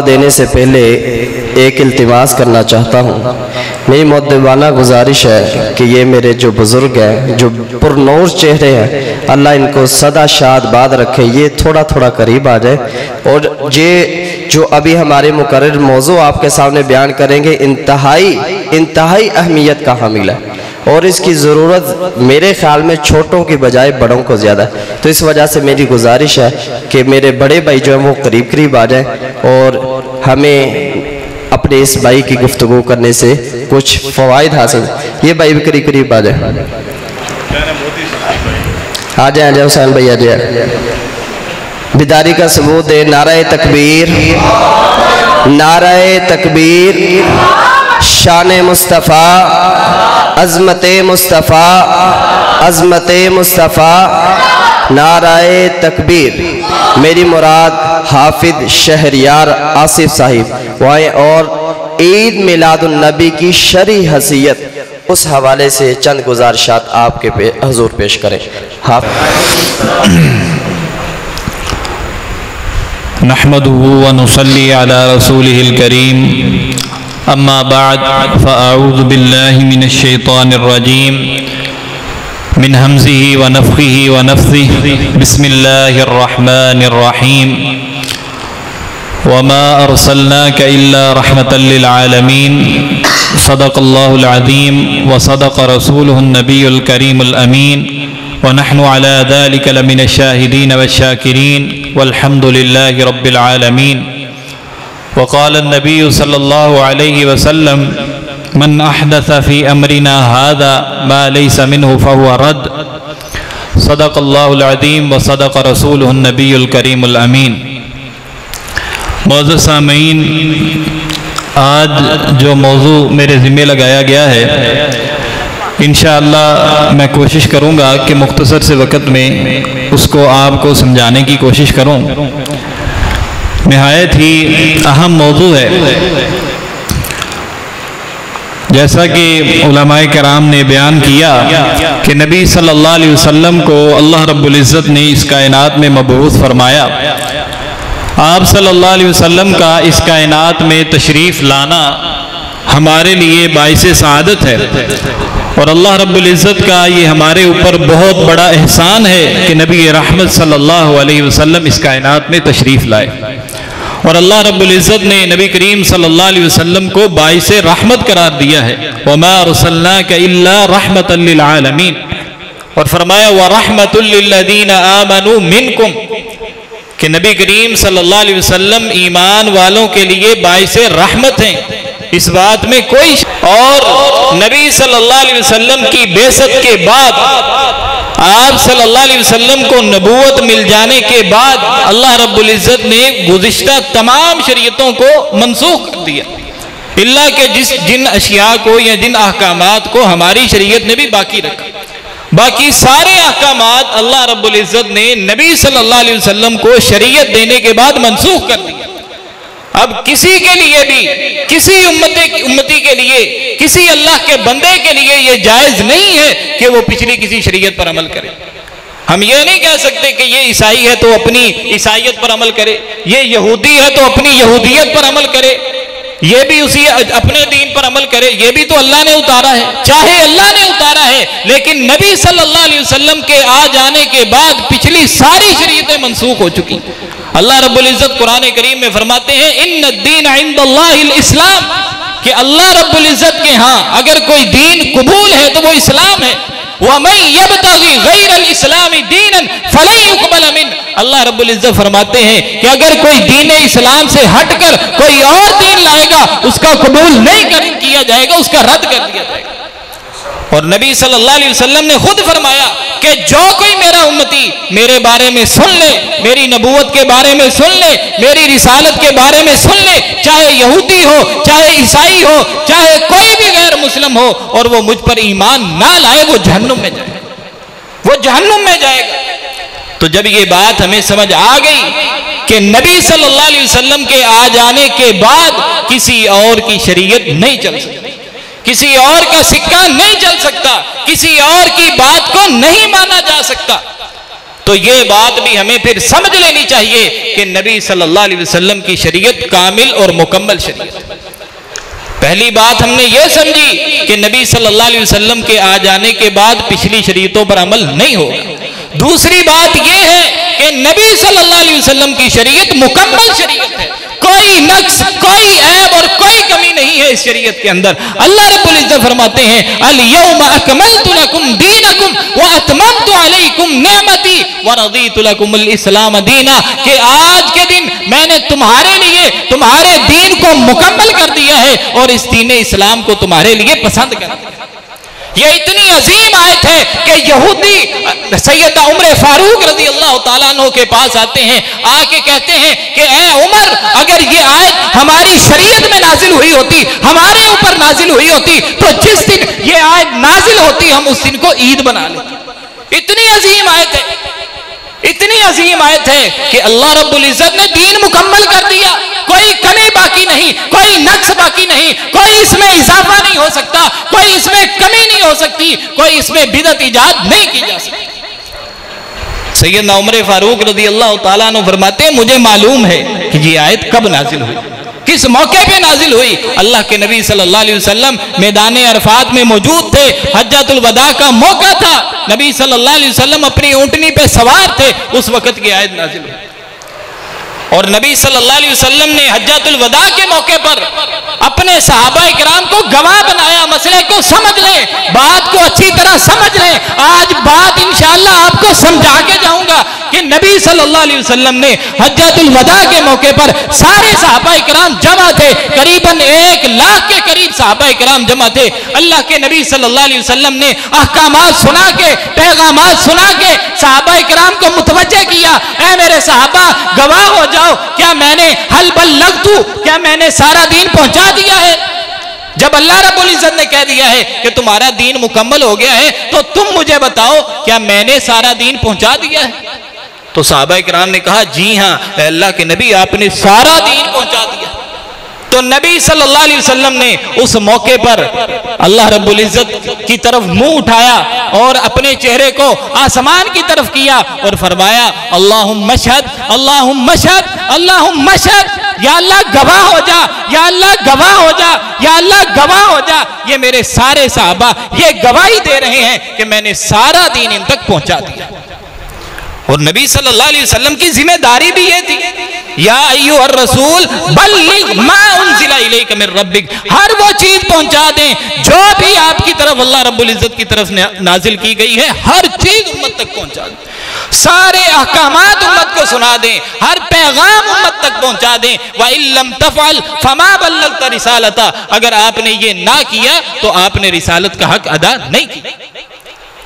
देने से पहले एक इल्तिमास करना चाहता हूँ। मेरी मुद्दबाना गुजारिश है कि ये मेरे जो बुज़ुर्ग हैं, जो पुरनूर चेहरे हैं, अल्लाह इनको सदा शाद बाद रखे, ये थोड़ा थोड़ा करीब आ जाए। और ये जो अभी हमारे मुकर्रर मौजू आपके सामने बयान करेंगे इंतहाई अहमियत का हामिल है और इसकी ज़रूरत मेरे ख्याल में छोटों की बजाय बड़ों को ज़्यादा है। तो इस वजह से मेरी गुजारिश है कि मेरे बड़े भाई जो हैं वो करीब करीब आ जाएं और हमें अपने इस भाई की गुफ्तगू करने से कुछ फ़वाइद हासिल। ये भाई भी करीब करीब आ जाए, आ जाए हुसैन भाई आ जाए। बिदारी का सबूत दे। नाराए तकबीर, नाराए तकबीर, शान मुस्तफ़ा, अज़मत मुस्तफ़ा, अज़मत मुस्तफ़ा, नाराए तकबीर। मेरी मुराद हाफिज शहरियार आसिफ साहिब वाए और ईद मिलादुन नबी की शरई हसीयत उस हवाले से चंद गुजारिशात आपके हजूर पेश करें। नहमदुहु व नुसल्ली अला रसूलिहिल करीम, अम्मा बाद फ़अऊज़ु बिल्लाहि मिनश शैतानिर रजीम, मिन हमज़िही व नफ़्ख़िही व नफ़्सिही, बिस्मिल्लाहिर रहमानिर रहीम। वमा अर्सलनाका इल्ला रहमतल लिल आलमीन, सदक़ल्लाहुल अज़ीम व सदक़ रसूलुहुन नबियुल करीमुल अमीन, व नहनु अला ज़ालिका लमिनश शाहिदीन वश्शाकिरीन वल्हम्दुलिल्लाहि रब्बिल आलमीन। वक़ाल नबी सल्लल्लाहु अलैहि वसल्लम, मन अहदथ फ़ी अमरिना हाज़ा मा लैसा मिन्हु फ़हुव रद्द, सदक़ल्लाहुल अज़ीम व सदक़ रसूलुहुन नबियुल करीमुल अमीन। मौजूद सामीन, आज जो मौजू मेरे ज़िम्मे लगाया गया है, इंशाअल्लाह मैं कोशिश करूँगा कि मुख्तसर से वक़्त में उसको आपको समझाने की कोशिश करूँ। निहायत ही अहम मौजू है। जैसा कि उलमाए कराम ने बयान किया कि नबी सल्लल्लाहु अलैहि वसल्लम को अल्लाह रब्बुल इज़्ज़त ने इस कायनात में मबऊस फरमाया। आप सल्लल्लाहु अलैहि वसल्लम का इस कायनात में तशरीफ़ लाना हमारे लिए बाइसे सआदत है और अल्लाह रब्बुल इज़्ज़त का ये हमारे ऊपर बहुत बड़ा एहसान है कि नबी रहमत सल्लल्लाहु अलैहि वसल्लम इस कायनात में तशरीफ़ लाए और अल्लाह रब्बुल इज़्ज़त ने नबी करीम सल्लल्लाहु अलैहि वसल्लम को बाइसे रहमत करार दिया है। वमा अर्सलनाका इल्ला रहमतल लिल आलमीन, और फरमाया व रहमतुल लिल्लज़ीना आमनू मिनकुम, कि नबी करीम सल्लल्लाहु अलैहि वसल्लम ईमान वालों के लिए बाइसे रहमत हैं। इस बात में कोई और नबी सल्लल्लाहु अलैहि वसल्लम की बेसत के बाद, आप सल्लल्लाहु अलैहि वसल्लम को नबूवत मिल जाने के बाद अल्लाह रब्बुल इज़्ज़त ने गुज़िश्ता तमाम शरीयतों को मनसूख कर दिया, इल्ला के जिन अशिया को या जिन अहकामात को हमारी शरीयत ने भी बाकी रखा। बाकी सारे अहकामात अल्लाह रब्बुल इज़्ज़त ने नबी सल्लल्लाहु अलैहि वसल्लम को शरीयत देने के बाद मनसूख कर दिया। अब किसी के लिए भी, किसी उम्मती के लिए, किसी अल्लाह के बंदे के लिए ये जायज़ नहीं है कि वो पिछली किसी शरीयत पर अमल करे। हम ये नहीं कह सकते कि ये ईसाई है तो अपनी ईसाइयत पर अमल करे, ये यहूदी है तो अपनी यहूदियत पर अमल करे, ये भी उसी अपने दीन पर अमल करे। ये भी तो अल्लाह ने उतारा है, चाहे अल्लाह ने उतारा है, लेकिन नबी सल्लल्लाहु अलैहि वसल्लम के आ जाने के बाद पिछली सारी शरीयतें मनसूख हो चुकी। अल्लाह रब्बुल इज़्ज़त कुरान करीम में फरमाते हैं इन्नद्दीन इंदल्लाहिल इस्लाम, कि अल्लाह रब्बुल इज़्ज़त के यहाँ अगर कोई दीन कबूल है तो वो इस्लाम है। वमन यब्तगी गैरल इस्लामी दीनन फलन युक़बल मिन, अल्लाह रब्बुल इज़्ज़त फरमाते हैं कि अगर कोई दीन इस्लाम से हटकर कोई और दीन लाएगा उसका कबूल नहीं किया जाएगा, उसका रद्द कर दिया जाएगा। और नबी सल्लल्लाहु अलैहि वसल्लम ने खुद फरमाया कि जो कोई मेरा उम्मती मेरे बारे में सुन ले, मेरी नबूवत के बारे में सुन ले, मेरी रिसालत के बारे में सुन ले, चाहे यहूदी हो, चाहे ईसाई हो, चाहे कोई भी गैर मुस्लिम हो, और वो मुझ पर ईमान ना लाए, वो जहन्नुम में जाएगा, वो जहन्नुम में जाएगा। तो जब ये बात हमें समझ आ गई कि नबी सल्लल्लाहु अलैहि वसल्लम के आ जाने के बाद किसी और की शरीयत नहीं चल सकती, किसी और का सिक्का नहीं चल सकता, किसी और की बात को नहीं माना जा सकता, तो ये बात भी हमें फिर समझ लेनी चाहिए कि नबी सल्लल्लाहु अलैहि वसल्लम की शरीयत कामिल और मुकम्मल शरीयत। पहली बात हमने ये समझी कि नबी सल्लल्लाहु अलैहि वसल्लम के आ जाने के बाद पिछली शरीयतों पर अमल नहीं होगा। दूसरी बात यह है कि नबी सल्लल्लाहु अलैहि वसल्लम की शरीयत मुकम्मल शरीयत है, कोई नक्स, कोई ऐब और कोई कमी नहीं है इस शरीयत के अंदर। अल्लाह रब्बुल इज्जत फरमाते हैं अल यौमा अकमलतु लकुम दीनकुम व अतममतु अलैकुम निअमती व रदीतु लकुमुल इस्लाम दीना, कि आज के दिन मैंने तुम्हारे लिए तुम्हारे दीन को मुकम्मल कर दिया है और इस दीन इस्लाम को तुम्हारे लिए पसंद कर दिया। ये इतनी अजीम आयत है कि यहूदी सैयदना उमर फारूक रज़ी अल्लाह तआला अन्हु के पास आते हैं, आके कहते हैं कि ए उमर, अगर ये आयत हमारी शरीयत में नाजिल हुई होती, हमारे ऊपर नाजिल हुई होती, तो जिस दिन ये आयत नाजिल होती हम उस दिन को ईद बना लेते। इतनी अजीम आयत है, इतनी अजीम आयत है कि अल्लाह रब्बुल इज्जत ने दीन मुकम्मल कर दिया, कोई कमी बाकी नहीं, कोई नक्स बाकी नहीं, कोई इसमें इजाफा नहीं हो सकता, कोई इसमें कमी नहीं हो सकती, कोई इसमें बिदअत इजाद नहीं की जा सकती। सैयदना उमर फारूक रज़ी अल्लाह तआला अन्हु फरमाते हैं मुझे मालूम है कि ये आयत कब नाजिल हुई, किस मौके पे नाजिल हुई। अल्लाह के नबी सल्लल्लाहु अलैहि वसल्लम मैदान अरफात में मौजूद थे, हज्जतुल वदा का मौका था, नबी सल्लल्लाहु अलैहि वसल्लम अपनी ऊंटनी पे सवार थे, उस वक्त की आयत नाजिल हुई। और नबी सल्लल्लाहु अलैहि वसल्लम ने हज्जतुल वदा के मौके पर अपने सहाबाए किराम को गवाह बनाया। मसले को समझ लें, बात को अच्छी तरह समझ लें। आज बात इंशाअल्लाह आपको समझा के जाऊंगा कि नबी सल्लल्लाहु अलैहि वसल्लम ने हज्जतुल वदा के मौके पर सारे सहाबाए किराम जमा थे, करीबन 1 लाख के करीब सहाबाए किराम जमा थे। अल्लाह के नबी सल्लल्लाहु अलैहि वसल्लम ने अहकामात सुना के, पैगामात सुना के सहाबाए किराम को मुतवज्जे किया, ऐ मेरे सहाबा गवाह हो जाओ, क्या मैंने हल बल्लगतु, क्या मैंने सारा दीन पहुंचा दिया है। जब अल्लाह रब्बुल इज्जत ने कह दिया है कि तुम्हारा दीन मुकम्मल हो गया है, तो तुम मुझे बताओ क्या मैंने सारा दीन पहुंचा दिया है। तो सहाबाए किराम ने कहा जी हां अल्लाह के नबी, आपने सारा दीन पहुंचा दिया। तो नबी सल्लल्लाहु अलैहि वसल्लम ने उस मौके पर अल्लाह रब्बुल इज्जत की तरफ मुंह उठाया और अपने चेहरे को आसमान की तरफ किया और फरमाया अल्लाहुम्मा शहद, अल्लाहुम्मा शहद, अल्लाहुम्मा शहद, या अल्लाह गवाह हो जा, या अल्लाह गवाह हो जा, या अल्लाह गवाह हो जा। ये मेरे सारे सहाबा ये गवाही दे रहे हैं कि मैंने सारा दीन इन तक पहुंचा दिया। और नबी सल्लल्लाहु अलैहि वसल्लम की जिम्मेदारी भी ये थी, या अय्युहर रसूल बल्लिग मा उनज़िला इलैका मिर रब्बिक, हर वो चीज पहुंचा दें जो भी आपकी तरफ अल्लाह रब्बुल इज्जत की तरफ नाजिल की गई है, हर चीज उम्मत तक पहुंचा दें, सारे अहकामात उम्मत को सुना दें, हर पैगाम उम्मत तक पहुंचा दें। व इल्लम तफअल फमा बल्लगत रिसालता, अगर आपने ये ना किया तो आपने रिसालत का हक अदा नहीं किया।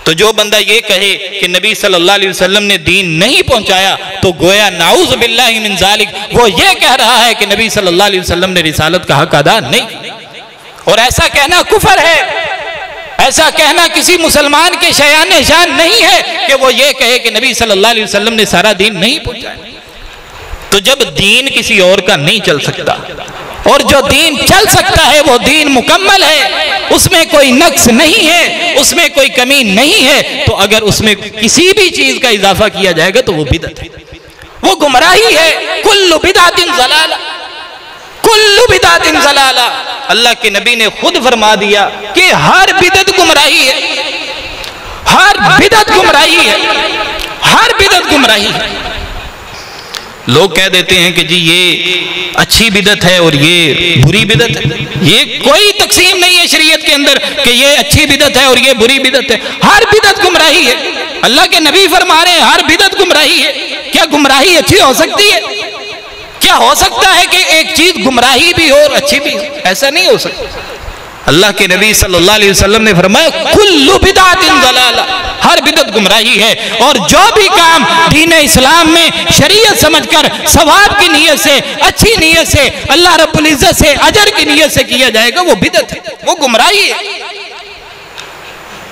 तो जो बंदा ये कहे कि नबी सल्लल्लाहु अलैहि वसल्लम ने दीन नहीं पहुंचाया, तो गोया नाउज़ बिल्लाहि मिन ज़ालिक, वो ये कह रहा है कि नबी सल्लल्लाहु अलैहि वसल्लम ने रिसालत का हक अदा नहीं किया। और ऐसा कहना कुफर है, ऐसा कहना किसी मुसलमान के शयान शान नहीं है कि वो ये कहे कि नबी सल्लल्लाहु अलैहि वसल्लम ने सारा दीन नहीं पहुंचाया। तो जब दीन किसी और का नहीं चल सकता और जो दीन चल सकता है वो दीन मुकम्मल है, उसमें कोई नक्स नहीं है, उसमें कोई कमी नहीं है, तो अगर उसमें किसी भी चीज का इजाफा किया जाएगा तो वो बिदअत है, वो गुमराही है। कुल्लु बिदअतिन ज़लाला, कुल्लु बिदअतिन ज़लाला। अल्लाह के नबी ने खुद फरमा दिया कि हर बिदअत गुमराही है, हर बिदअत गुमराही है, हर बिदअत गुमराही है। लोग कह देते हैं कि जी ये अच्छी बिदअत है और ये बुरी बिदअत है। ये कोई तकसीम नहीं है शरीयत के अंदर कि ये अच्छी बिदअत है और ये बुरी बिदअत है। हर बिदअत गुमराही है। अल्लाह के नबी फरमा रहे हैं हर बिदअत गुमराही है। क्या गुमराही अच्छी हो सकती है? क्या हो सकता है कि एक चीज गुमराही भी हो और अच्छी भी हो? ऐसा नहीं हो सकता। अल्लाह के नबी सल्लल्लाहु अलैहि वसल्लम ने फरमाया कुल्लु बिदअतिन ज़लाला, हर बिदअत गुमराही है। और जो भी काम दीन इस्लाम में शरीयत समझकर सवाब की नीयत से, अच्छी नीयत से, अल्लाह रब्बुल इज्जत से अजर की नीयत से किया जाएगा वो बिदअत है, वो गुमराही है।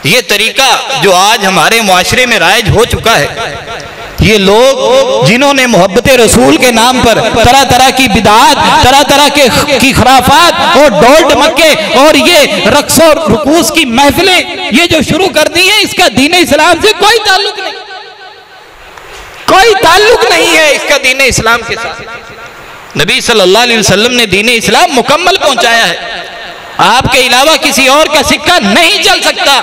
ये तरीका जो आज हमारे मुआशरे में राइज हो चुका है, ये लोग जिन्होंने मोहब्बत रसूल के नाम पर तरह तरह की बिदात, तरह तरह की खराफात और डोल डमक्के और ये रक्स और रुकूस की महफिलें ये जो शुरू कर दी हैं, इसका दीन इस्लाम से कोई ताल्लुक नहीं। कोई ताल्लुक नहीं है इसका दीन इस्लाम के साथ। नबी सल्लल्लाहु अलैहि वसल्लम ने दीन इस्लाम मुकम्मल पहुंचाया है, आपके अलावा किसी और का सिक्का नहीं चल सकता।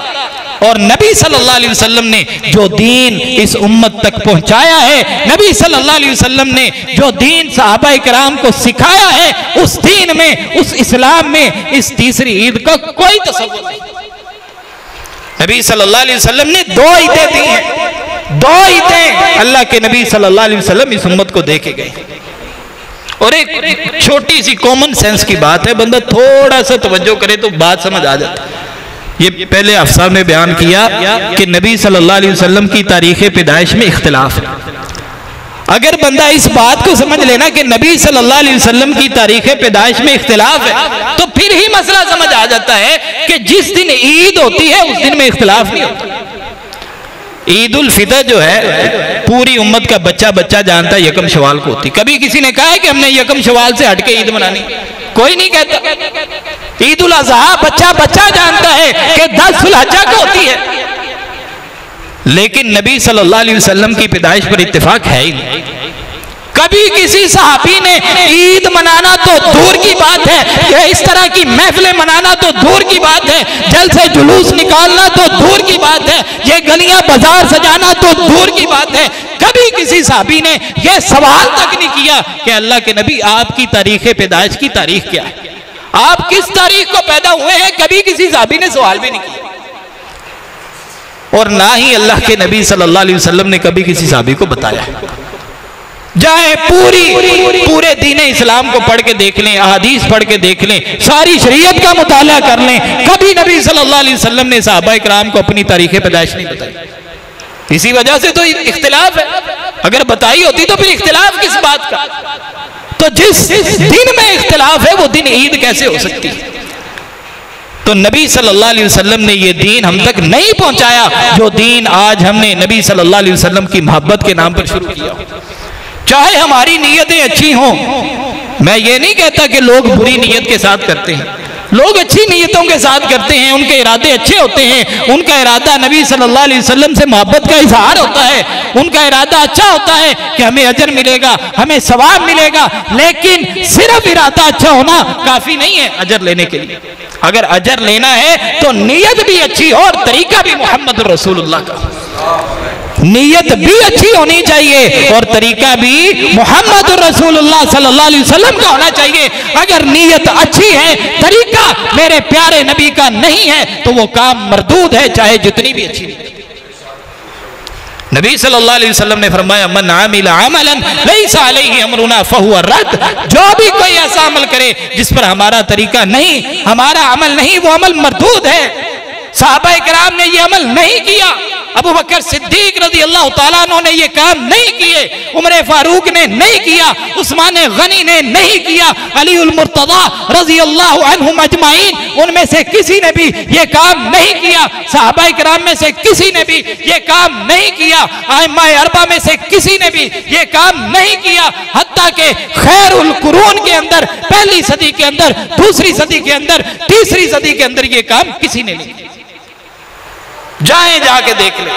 और नबी सल्लल्लाहु अलैहि वसल्लम ने जो दीन इस उम्मत तक पहुंचाया है, नबी सल्लल्लाहु अलैहि वसल्लम ने जो दीन सहाबाए किराम को सिखाया है, उस दीन में, उस इस्लाम में इस तीसरी ईद का कोई तसव्वुर नहीं। नबी सल्लल्लाहु अलैहि वसल्लम ने 2 ईदें दी हैं, 2 ईदें अल्लाह के नबी सल्लल्लाहु अलैहि वसल्लम इस उम्मत को दे के गए। और एक छोटी सी कॉमन सेंस की बात है, बंदा थोड़ा सा तवज्जो करे तो बात समझ आ जाता है। ये पहले अफसर ने बयान किया कि नबी सल्लल्लाहु अलैहि वसल्लम की तारीख पैदाइश में इख्तिलाफ है। अगर बंदा इस बात को समझ लेना कि नबी सल्लल्लाहु अलैहि वसल्लम की तारीख पैदाइश में इख्तिलाफ है, तो फिर ही मसला समझ आ जाता है कि जिस दिन ईद होती है उस दिन में इख्तिलाफ नहीं होता। ईद उल फितर जो है पूरी उम्मत का बच्चा बच्चा जानता है यकम शवाल को होती। कभी किसी ने कहा है कि हमने यकम शवाल से हटके ईद मनानी? कोई नहीं कहता। ईद उल अज़हा बच्चा बच्चा जानता है कि 10 जुल्हिज्जा को होती है, लेकिन नबी सल्लल्लाहु अलैहि वसल्लम की पैदाइश पर इत्तेफाक है ही नहीं। कभी किसी सहाबी ने ईद मनाना तो दूर की बात है, या इस तरह की महफिलें मनाना तो दूर की बात है, जलसे जुलूस निकालना तो दूर की बात है, ये गलियां बाजार सजाना तो दूर की बात है, कभी किसी सहाबी ने यह सवाल तक नहीं किया कि अल्लाह के नबी आपकी तारीख पैदाइश की तारीख क्या है, आप किस तारीख को पैदा हुए हैं? कभी किसी सहाबी ने सवाल भी नहीं किया। और ना ही अल्लाह के नबी सल्लल्लाहु अलैहि वसल्लम ने कभी किसी सहाबी को बताया। जाए पूरे दीन इस्लाम को पढ़ के देख लें, अहादीस पढ़ के देख लें, सारी शरीयत का मुताला कर लें, कभी नबी सल्लल्लाहु अलैहि वसल्लम ने सहाबाए किराम को अपनी तारीख पैदाइश नहीं बताई। इसी वजह से तो इख्तिलाफ है। अगर बताई होती तो फिर इख्तिलाफ किस बात का? तो जिस दिन में इख्तिलाफ है वो दिन ईद कैसे हो सकती है? तो नबी सल्लल्लाहु अलैहि वसल्लम ने ये दीन हम तक नहीं पहुंचाया जो दीन आज हमने नबी सल्लल्लाहु अलैहि वसल्लम की मोहब्बत के नाम पर शुरू किया। चाहे हमारी नीयतें अच्छी हों, मैं ये नहीं कहता कि लोग बुरी नीयत के साथ करते हैं, लोग अच्छी नीयतों के साथ करते हैं, उनके इरादे अच्छे होते हैं, उनका इरादा नबी सल्लल्लाहु अलैहि वसल्लम से मोहब्बत का इजहार होता है, उनका इरादा अच्छा होता है कि हमें अजर मिलेगा, हमें सवाब मिलेगा। लेकिन सिर्फ इरादा अच्छा होना काफी नहीं है अजर लेने के लिए। अगर अजर लेना है तो नीयत भी अच्छी हो और तरीका भी मोहम्मद रसूलुल्लाह का, नीयत भी अच्छी होनी चाहिए और तरीका भी मोहम्मद रसूलुल्लाह सल्लल्लाहु अलैहि वसल्लम का होना चाहिए। अगर नीयत अच्छी है, तरीका मेरे प्यारे नबी का नहीं है, तो वो काम मरदूद है, चाहे जितनी भी अच्छी नीयत। नबी सल्लल्लाहु अलैहि वसल्लम ने फरमाया, मन आमिला अमलन लैसा अलैहि अमरुना फहुवा रद्द। जो भी कोई ऐसा अमल करे जिस पर हमारा तरीका नहीं, हमारा अमल नहीं, वो अमल मरदूद है। सहाबाए किराम ने ये अमल नहीं किया, अबू बकर सिद्दीक रज़ी अल्लाह तआला अन्हु ने ये काम नहीं किए, उमर फारूक ने नहीं किया, उस्मान गनी ने नहीं किया, अली उल मुर्तज़ा रज़ी अल्लाह अन्हुम अजमाइन उनमें से किसी ने भी ये काम नहीं किया। सहाबाए किराम में से किसी ने भी ये काम नहीं किया। आइम्माए अरबा में से किसी ने भी ये काम नहीं किया। हत्ता के खैरुल कुरून के अंदर, पहली सदी के अंदर, दूसरी सदी के अंदर, तीसरी सदी के अंदर ये काम किसी ने नहीं किया। जाए जाके देख ले,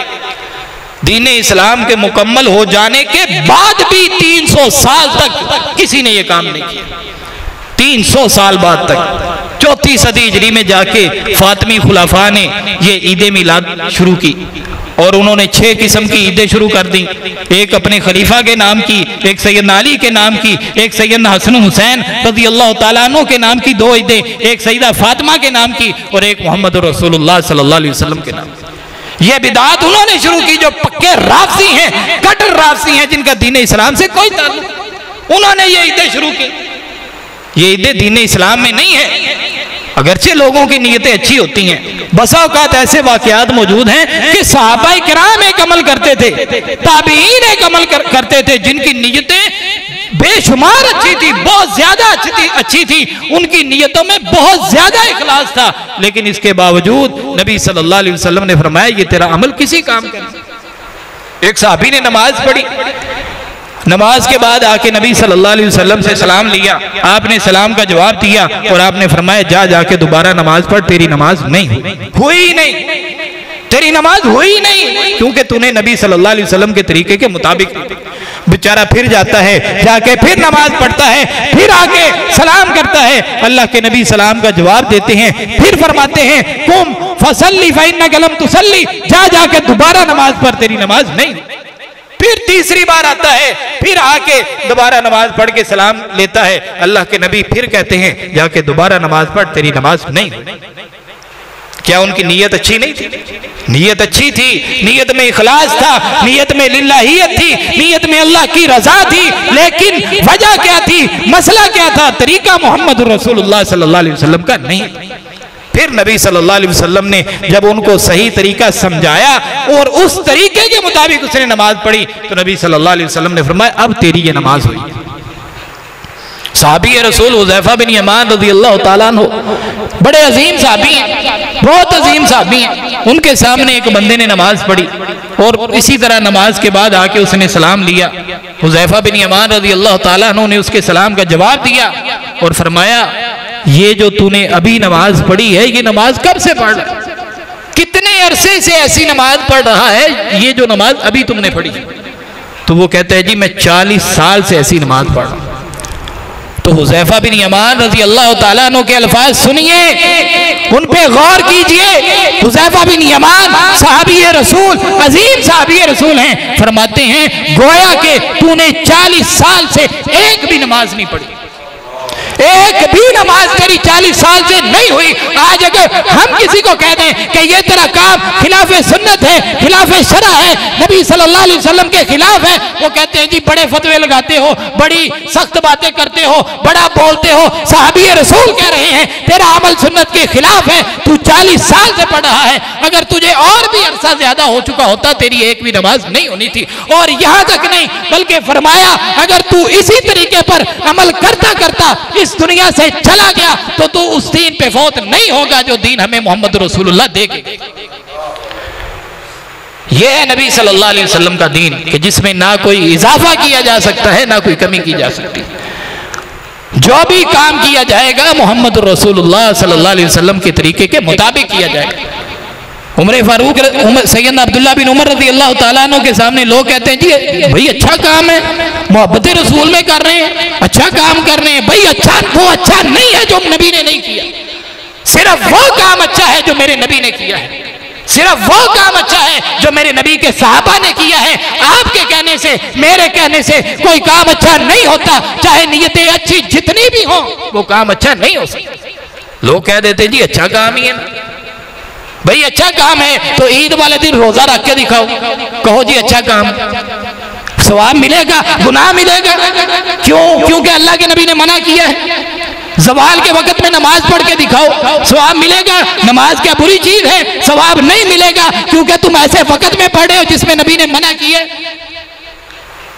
दीन इस्लाम के मुकम्मल हो जाने के बाद भी 300 साल तक किसी ने यह काम नहीं किया। 300 साल बाद तक 4वीं सदी हिजरी में जाके फातिमी खुलाफा ने ये ईद मिलाद शुरू की और उन्होंने 6 किस्म की ईदें शुरू कर दी। एक अपने खलीफा के नाम की, एक सैयदना अली के नाम की, एक सैयदना हसन हुसैन रज़ी अल्लाह तआला अन्हु के नाम की 2 ईदें, एक सैयदा फातिमा के नाम की और एक मोहम्मद रसूलुल्लाह सल्लल्लाहु अलैहि वसल्लम के नाम। ये बिदात उन्होंने शुरू की जो पक्के राफसी हैं, कट्टर राफसी हैं, जिनका दीन इस्लाम से कोई ताल्लुक। उन्होंने ये ईदें शुरू की। ये ईदें दीन इस्लाम में नहीं है। अगरचे लोगों की नीयतें अच्छी होती हैं, बसा औकात ऐसे वाकयात मौजूद हैं कि सहाबाए किराम एक अमल करते थे, ताबीईन एक अमल करते थे, जिनकी नीयतें बेशुमार अच्छी थी, बहुत ज्यादा अच्छी थी, उनकी नीयतों में बहुत ज्यादा इखलास था, लेकिन इसके बावजूद नबी सल्लल्लाहु अलैहि वसल्लम ने फरमाया ये तेरा अमल किसी काम का नहीं। एक साहबी ने नमाज पढ़ी, नमाज के बाद आके नबी सल्लल्लाहु अलैहि वसल्लम से सलाम लिया, आपने सलाम का जवाब दिया और आपने फरमाया जा जाके दोबारा नमाज पढ़, तेरी नमाज नहीं हुई नहीं। तेरी नमाज हुई नहीं, क्योंकि तूने नबी सल्लल्लाहु अलैहि वसल्लम के तरीके के मुताबिक। बेचारा फिर जाता है, जाके फिर नमाज पढ़ता है, फिर आके सलाम करता है। अल्लाह के नबी सलाम का जवाब देते हैं, फिर फरमाते हैं कुम फसल्ली फइन्नका लम तुसल्ली, जा जाके दोबारा नमाज पढ़, तेरी नमाज नहीं। फिर तीसरी बार आता है, फिर आके दोबारा नमाज पढ़ के सलाम लेता है। अल्लाह के नबी फिर कहते हैं जाके दोबारा नमाज पढ़, तेरी नमाज नहीं। क्या उनकी नीयत अच्छी नहीं थी? नीयत अच्छी थी, नीयत में इखलास था, नीयत में लिल्लाहियत थी, नीयत में अल्लाह की रजा थी। लेकिन वजह क्या थी, मसला क्या था? तरीका मोहम्मद रसूलुल्लाह सल्लल्लाहु अलैहि वसल्लम का नहीं। फिर नबी सल्लल्लाहु अलैहि वसल्लम ने जब उनको सही तरीका समझाया और उस तरीके के मुताबिक उसने नमाज पढ़ी, तो नबी सल्लल्लाहु अलैहि वसल्लम ने फरमाया अब तेरी ये नमाज हुई। साहबी रसूल हुज़ैफा बिन यमान रज़ियल्लाहु ताला अन्हु बड़े अजीम साहबी हैं, बहुत अजीम साहबी हैं। उनके सामने एक बंदे ने नमाज पढ़ी और इसी तरह नमाज के बाद आके उसने सलाम लिया। हुज़ैफा बिन यमान रज़ियल्लाहु ताला अन्हु ने उसके सलाम का जवाब दिया और फरमाया ये जो तूने अभी नमाज पढ़ी है, ये नमाज कब से पढ़ रहा है? कितने अरसे से ऐसी नमाज पढ़ रहा है ये जो नमाज अभी तुमने पढ़ी? तो वो कहता है जी मैं 40 साल से ऐसी नमाज पढ़ रहा हूं। तो हुज़ैफा बिन यमान रज़ी अल्लाह ताला अन्हु के अल्फाज सुनिए, उन पे गौर कीजिए। हुज़ैफा बिन यमान सहाबी रसूल, अजीम सहाबी रसूल हैं। फरमाते हैं गोया के तूने 40 साल से एक भी नमाज नहीं पढ़ी, एक भी नमाज तेरी 40 साल से नहीं हुई। आज अगर हम किसी को कह दें कि ये तेरा काम खिलाफ सुन्नत है, खिलाफ शरा है, नबी सल्लल्लाहु अलैहि वसल्लम के खिलाफ है, वो कहते हैं जी बड़े फतवे लगाते हो, बड़ी सख्त बातें करते हो, बड़ा बोलते हो। साहबी रसूल कह रहे हैं तेरा अमल सुन्नत के खिलाफ है, तू 40 साल से पढ़ रहा है। अगर तुझे और भी अरसा ज्यादा हो चुका होता तेरी एक भी नमाज नहीं होनी थी। और यहां तक नहीं बल्कि फरमाया अगर तू इसी तरीके पर अमल करता करता इस दुनिया से चला गया तो तू उस दीन पे फौत नहीं होगा जो दीन हमें मोहम्मद रसूलुल्लाह देंगे। यह है नबी सल्लल्लाहु अलैहि वसल्लम का दीन कि जिसमें ना कोई इजाफा किया जा सकता है ना कोई कमी की जा सकती। जो भी काम किया जाएगा मोहम्मद रसूलुल्लाह सल्लल्लाहु अलैहि वसल्लम के तरीके के मुताबिक किया जाएगा। उमर फारूक सैयदना अब्दुल्लाह बिन उमर रज़ी अल्लाह ताला अन्हु के सामने लोग कहते हैं जी भाई अच्छा काम है, मोहब्बत रसूल में कर रहे हैं, अच्छा काम कर रहे हैं। भाई अच्छा वो अच्छा नहीं है जो नबी ने नहीं किया, सिर्फ वो काम अच्छा है जो मेरे नबी ने किया है, सिर्फ वो काम अच्छा है जो मेरे नबी के सहाबा ने किया है। आपके कहने से मेरे कहने से कोई काम अच्छा नहीं होता, चाहे नियतें अच्छी जितनी भी हो वो काम अच्छा नहीं हो सकता। लोग कह देते जी अच्छा काम ही है ना। भाई अच्छा काम है तो ईद वाले दिन रोजा रख के दिखाओ, कहो जी अच्छा काम, सवाब मिलेगा गुनाह मिलेगा? क्यों? क्योंकि अल्लाह के नबी ने मना किया है। ज़वाल के वक्त में नमाज पढ़ के दिखाओ, सवाब मिलेगा? नमाज क्या बुरी चीज है? सवाब नहीं मिलेगा क्योंकि तुम ऐसे वक्त में पढ़े हो जिसमें नबी ने मना किया।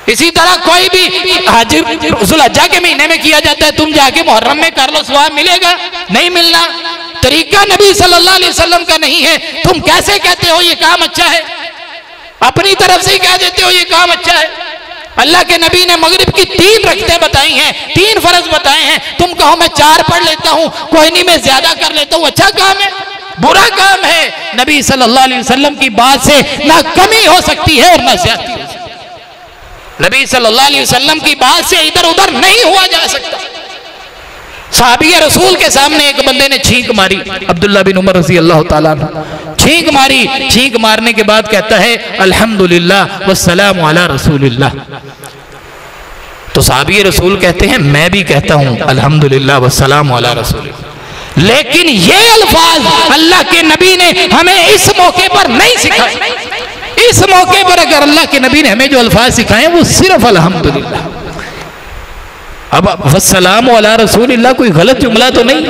इसी तरह कोई भी हज ज़ुल्हिज्जा के महीने में किया जाता है, तुम जाके मुहर्रम में कर लो, सवाब मिलेगा? नहीं मिलना। तरीका नबी सल्लल्लाहु अलैहि वसल्लम का नहीं है। तुम कैसे कहते हो ये काम अच्छा है? अपनी तरफ से ही कह देते हो ये काम अच्छा है। अल्लाह के नबी ने मगरिब की 3 रकअतें बताई हैं, 3 फर्ज बताए हैं, तुम कहो मैं 4 पढ़ लेता हूं, कोई नहीं मैं ज्यादा कर लेता हूं। अच्छा काम है? बुरा काम है। नबी सल्लल्लाहु अलैहि वसल्लम की बात से ना कमी हो सकती है और ना ज्यादती हो सकती है। नबी सल्लल्लाहु अलैहि वसल्लम की बात से इधर उधर नहीं हुआ जा सकता। साहबी रसूल के सामने एक बंदे ने छींक मारी, अब्दुल्लाह बिन उमर रज़ी अल्लाह ताला अन्हु छींक मारी। छींक मारने के बाद कहता है अल्हम्दुलिल्लाह वस्सलामु अला रसूलिल्लाह। तो साहबी रसूल कहते हैं मैं भी कहता हूं अल्हम्दुलिल्लाह वस्सलामु अला रसूलिल्लाह, लेकिन ये अल्फाज अल्लाह के नबी ने हमें इस मौके पर नहीं सिखाए। इस मौके पर अगर अल्लाह के नबी ने हमें जो अल्फाज सिखाए वो सिर्फ अल्हम्दुलिल्लाह। अब वस्सलाम अला रसूलिल्लाह कोई गलत जुमला तो नहीं,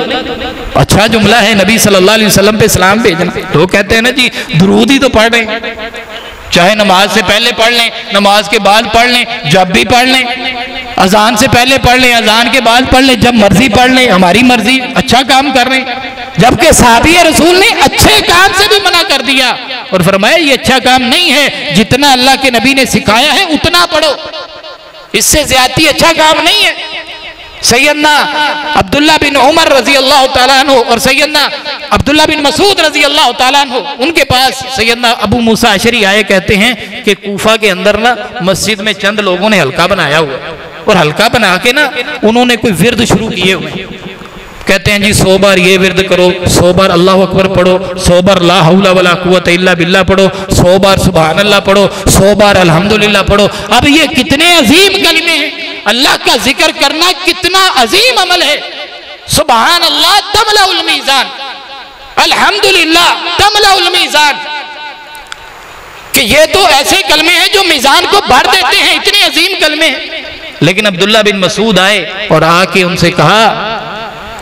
अच्छा जुमला है। नबी सल्लल्लाहु अलैहि वसल्लम पे सलाम भेजना। लोग कहते हैं ना जी दुरूद ही तो पढ़ रहे हैं, चाहे नमाज से पहले पढ़ लें, नमाज के बाद पढ़ लें, जब भी पढ़ लें, अजान से पहले पढ़ लें, अजान के बाद पढ़ लें, जब मर्जी पढ़ लें, हमारी मर्जी, अच्छा काम कर रहे हैं। जबकि साहबी रसूल ने अच्छे काम से भी मना कर दिया और फरमाया ये अच्छा काम नहीं है, जितना अल्लाह के नबी ने सिखाया है उतना पढ़ो, इससे ज्यादा अच्छा काम नहीं है। सैयदना अब्दुल्ला बिन उमर रजी अल्लाह ताला अन्हु और सैयदना अब्दुल्ला बिन मसूद रजी अल्लाह ताला अन्हु, उनके पास सैयदना अबू मूसा अशरी आए, कहते हैं कि कूफा के अंदर ना मस्जिद में चंद लोगों ने हल्का बनाया हुआ और हल्का बना के ना उन्होंने कोई विर्द शुरू किए हुए। कहते हैं जी 100 बार ये विर्द करो, 100 बार अल्लाह अकबर पढ़ो, 100 बार ला हौला वला कुव्वत इल्ला बिल्लाह पढ़ो, 100 बार सुभान अल्लाह पढ़ो, 100 बार अल्हम्दुलिल्लाह पढ़ो। अब ये कितने अजीम कलमे हैं, अल्लाह का जिक्र करना कितना अजीम अमल है। सुभान अल्लाह तमलाउल मीज़ान, अल्हम्दुलिल्लाह तमलाउल मीज़ान, कि ये तो ऐसे कलमे हैं जो मीज़ान को भर देते हैं, इतने अजीम कलमे हैं। लेकिन अब्दुल्ला बिन मसूद आए और आके उनसे कहा,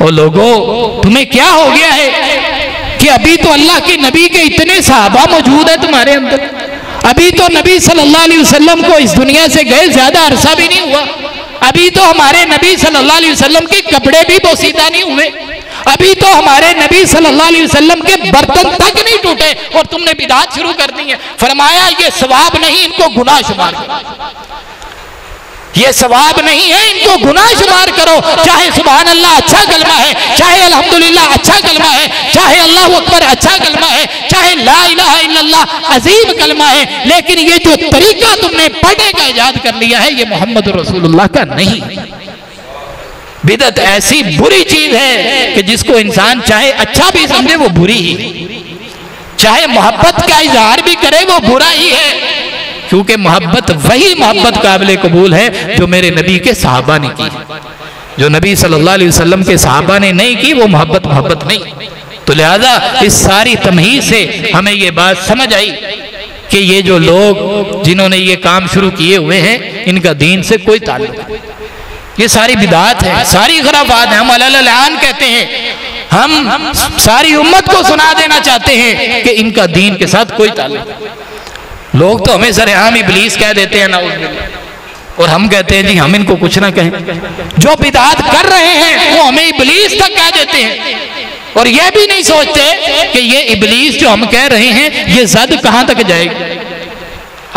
ओ लोगो तुम्हें क्या हो गया है कि अभी तो अल्लाह के नबी के इतने सहाबा मौजूद है तुम्हारे अंदर, अभी तो नबी सल्लल्लाहु अलैहि वसल्लम को इस दुनिया से गए ज्यादा अरसा भी नहीं हुआ, अभी तो हमारे नबी सल्लल्लाहु अलैहि वसल्लम के कपड़े भी पोसीदा नहीं हुए, अभी तो हमारे नबी सल्लल्लाहु अलैहि वसल्लम के बर्तन तक नहीं टूटे और तुमने बिदात शुरू कर दी है। फरमाया ये सवाब नहीं, इनको गुनाह शुमार करो, ये सवाब नहीं है, इनको गुनाह शुमार करो। चाहे सुभान अल्लाह अच्छा कलमा है, चाहे अल्हम्दुलिल्लाह अच्छा कलमा है, चाहे अल्लाह अकबर अच्छा कलमा है, चाहे ला इलाहा इल्लल्लाह अजीम कलमा है, लेकिन ये जो तरीका तुमने पढ़ने का इजाद कर लिया है ये मोहम्मद रसूलुल्लाह का नहीं है। बिदअत ऐसी बुरी चीज है कि जिसको इंसान चाहे अच्छा भी समझे वो बुरी ही, चाहे मोहब्बत का इजहार भी करे वो बुरा ही है, क्योंकि मोहब्बत वही मोहब्बत काबिल कबूल है जो मेरे नबी के सहाबा ने की। जो नबी सल्लल्लाहु अलैहि वसल्लम के सहाबा ने नहीं की वो मोहब्बत नहीं। तो लिहाजा इस सारी तमहीद से हमें ये बात समझ आई कि ये जो लोग जिन्होंने ये काम शुरू किए हुए हैं इनका दीन से कोई ताल्लुक नहीं, ये सारी बिदात है, सारी खराबात है। हम अल-लान कहते हैं, हम सारी उम्मत को सुना देना चाहते हैं कि इनका दीन के साथ कोई ताल्लुक नहीं। लोग तो हमें सरेआम इब्लीस कह देते हैं नाउज़ुबिल्लाह, और हम कहते हैं जी हम इनको कुछ ना कहें। जो बिदात कर रहे हैं वो हमें इब्लीस तक कह देते हैं और ये भी नहीं सोचते कि ये इब्लीस जो हम कह रहे हैं ये जद कहां तक जाएगी।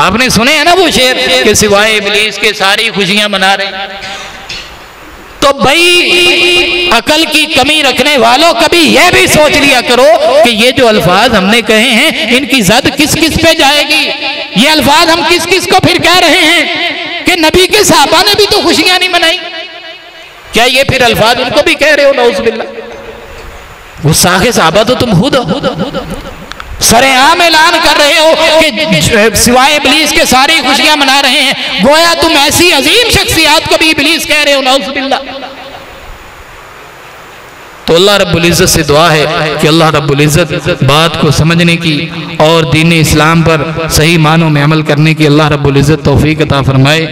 आपने सुने हैं ना वो शेर कि सिवाय इब्लीस के सारी खुशियां मना रहे हैं। तो भाई अकल की कमी रखने वालों कभी यह भी सोच लिया करो कि ये जो अल्फाज हमने कहे हैं इनकी जद किस किस पे जाएगी। ये अल्फाज हम किस किस को फिर कह रहे हैं कि नबी के सहाबा ने भी तो खुशियां नहीं मनाई, क्या ये फिर अल्फाज उनको भी कह रहे हो? नऊज़ुबिल्लाह, वो साखे सहाबा तो तुम खुद सरेआम ऐलान कर रहे हो कि सिवाय इब्लीस के सारी खुशियां मना रहे हैं, गोया तुम ऐसी अजीम शख्सियत को भी इब्लीस कह रहे हो। नऊज़ुबिल्लाह। तो अल्लाह रब्बुल इज़्ज़त से दुआ है कि अल्लाह रब्बुल इज़्ज़त बात को समझने की और दीन इस्लाम पर सही मानों में अमल करने की अल्लाह रब्बुल इज़्ज़त तौफीक अता फरमाए।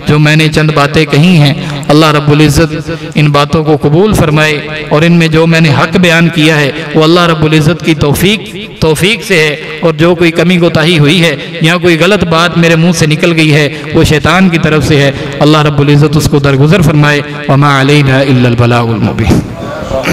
जो मैंने चंद बातें कही हैं अल्लाह रब्बुल इज़्ज़त इन बातों को कबूल फरमाए और इनमें जो मैंने हक बयान किया है वो अल्लाह रब्बुल इज़्ज़त की तौफीक से है, और जो कोई कमी कोताही हुई है या कोई गलत बात मेरे मुंह से निकल गई है वो शैतान की तरफ से है। अल्लाह रब्बुल इज़्ज़त उसको दरगुजर फरमाए। वमा अलैना इल्लल बलागुल मुबीन।